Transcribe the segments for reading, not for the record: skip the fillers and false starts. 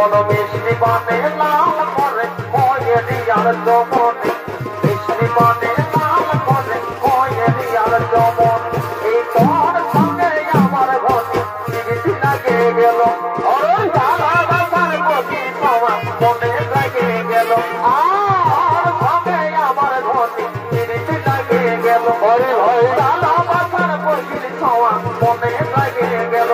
মিষ্টি পানে লাল করে হয়ে রিয়ার জমনে মিষ্টি পানে লাল করে হয়ে রিয়ার জমন এই তোর সঙ্গে আমার ঘটি চিঠি লাগে গেল ওই দাদা দাদার প্রতি তোমার মনে লাগে গেল আর সঙ্গে আমার ঘটি চিঠি লাগে গেল ওরে ওই দাদা দাদার প্রতি তোমার মনে লাগে গেল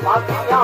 Mati